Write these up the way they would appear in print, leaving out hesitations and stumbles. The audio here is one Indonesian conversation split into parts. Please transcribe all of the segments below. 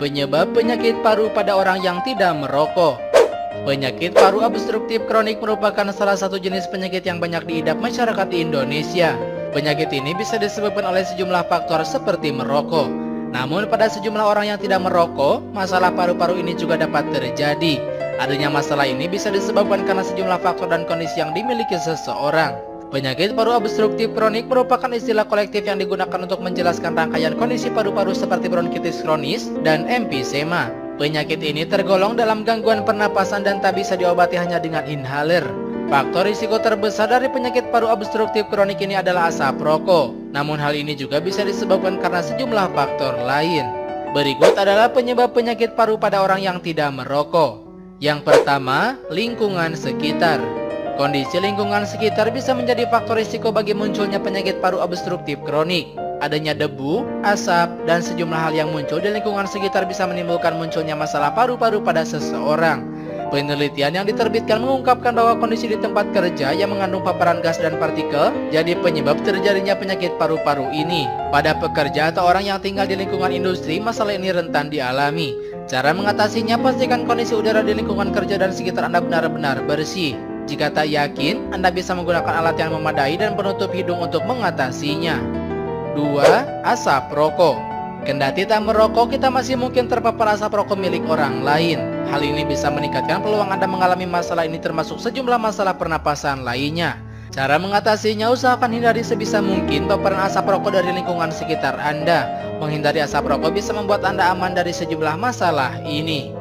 Penyebab penyakit paru pada orang yang tidak merokok. Penyakit paru obstruktif kronik merupakan salah satu jenis penyakit yang banyak diidap masyarakat di Indonesia. Penyakit ini bisa disebabkan oleh sejumlah faktor seperti merokok. Namun pada sejumlah orang yang tidak merokok, masalah paru-paru ini juga dapat terjadi. Adanya masalah ini bisa disebabkan karena sejumlah faktor dan kondisi yang dimiliki seseorang. Penyakit paru obstruktif kronik merupakan istilah kolektif yang digunakan untuk menjelaskan rangkaian kondisi paru-paru seperti bronkitis kronis dan emfisema. Penyakit ini tergolong dalam gangguan pernapasan dan tak bisa diobati hanya dengan inhaler. Faktor risiko terbesar dari penyakit paru obstruktif kronik ini adalah asap rokok. Namun hal ini juga bisa disebabkan karena sejumlah faktor lain. Berikut adalah penyebab penyakit paru pada orang yang tidak merokok. Yang pertama, lingkungan sekitar. Kondisi lingkungan sekitar bisa menjadi faktor risiko bagi munculnya penyakit paru obstruktif kronik. Adanya debu, asap, dan sejumlah hal yang muncul di lingkungan sekitar bisa menimbulkan munculnya masalah paru-paru pada seseorang. Penelitian yang diterbitkan mengungkapkan bahwa kondisi di tempat kerja yang mengandung paparan gas dan partikel jadi penyebab terjadinya penyakit paru-paru ini. Pada pekerja atau orang yang tinggal di lingkungan industri, masalah ini rentan dialami. Cara mengatasinya, pastikan kondisi udara di lingkungan kerja dan sekitar Anda benar-benar bersih. Jika tak yakin, Anda bisa menggunakan alat yang memadai dan penutup hidung untuk mengatasinya. 2. Asap rokok. Kendati tak merokok, kita masih mungkin terpapar asap rokok milik orang lain. Hal ini bisa meningkatkan peluang Anda mengalami masalah ini, termasuk sejumlah masalah pernapasan lainnya. Cara mengatasinya, usahakan hindari sebisa mungkin paparan asap rokok dari lingkungan sekitar Anda. Menghindari asap rokok bisa membuat Anda aman dari sejumlah masalah ini.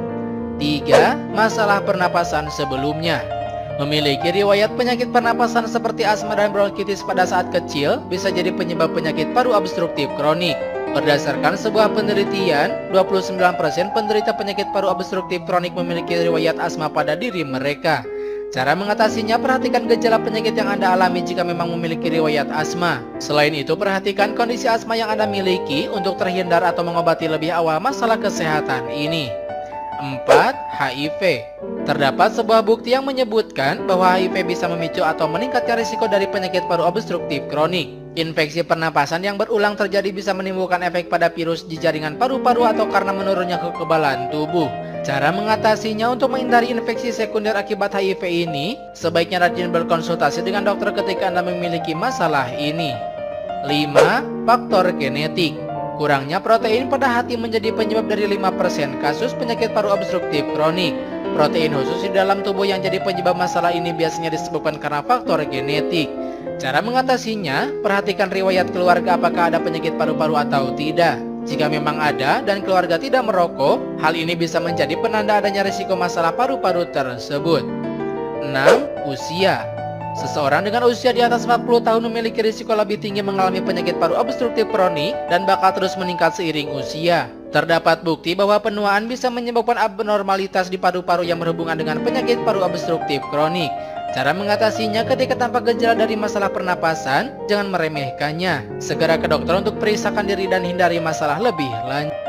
3. Masalah pernapasan sebelumnya. Memiliki riwayat penyakit pernapasan seperti asma dan bronkitis pada saat kecil bisa jadi penyebab penyakit paru obstruktif kronik. Berdasarkan sebuah penelitian, 29% penderita penyakit paru obstruktif kronik memiliki riwayat asma pada diri mereka. Cara mengatasinya, perhatikan gejala penyakit yang Anda alami jika memang memiliki riwayat asma. Selain itu, perhatikan kondisi asma yang Anda miliki untuk terhindar atau mengobati lebih awal masalah kesehatan ini. 4. HIV. Terdapat sebuah bukti yang menyebutkan bahwa HIV bisa memicu atau meningkatkan risiko dari penyakit paru obstruktif kronik. Infeksi pernapasan yang berulang terjadi bisa menimbulkan efek pada virus di jaringan paru-paru atau karena menurunnya kekebalan tubuh. Cara mengatasinya, untuk menghindari infeksi sekunder akibat HIV ini, sebaiknya rajin berkonsultasi dengan dokter ketika Anda memiliki masalah ini. 5. Faktor genetik. Kurangnya protein pada hati menjadi penyebab dari 5% kasus penyakit paru obstruktif kronik. Protein khusus di dalam tubuh yang jadi penyebab masalah ini biasanya disebabkan karena faktor genetik. Cara mengatasinya, perhatikan riwayat keluarga apakah ada penyakit paru-paru atau tidak. Jika memang ada dan keluarga tidak merokok, hal ini bisa menjadi penanda adanya risiko masalah paru-paru tersebut. 6. Usia. Seseorang dengan usia di atas 40 tahun memiliki risiko lebih tinggi mengalami penyakit paru obstruktif kronik dan bakal terus meningkat seiring usia. Terdapat bukti bahwa penuaan bisa menyebabkan abnormalitas di paru-paru yang berhubungan dengan penyakit paru obstruktif kronik. Cara mengatasinya, ketika tampak gejala dari masalah pernapasan, jangan meremehkannya. Segera ke dokter untuk periksakan diri dan hindari masalah lebih lanjut.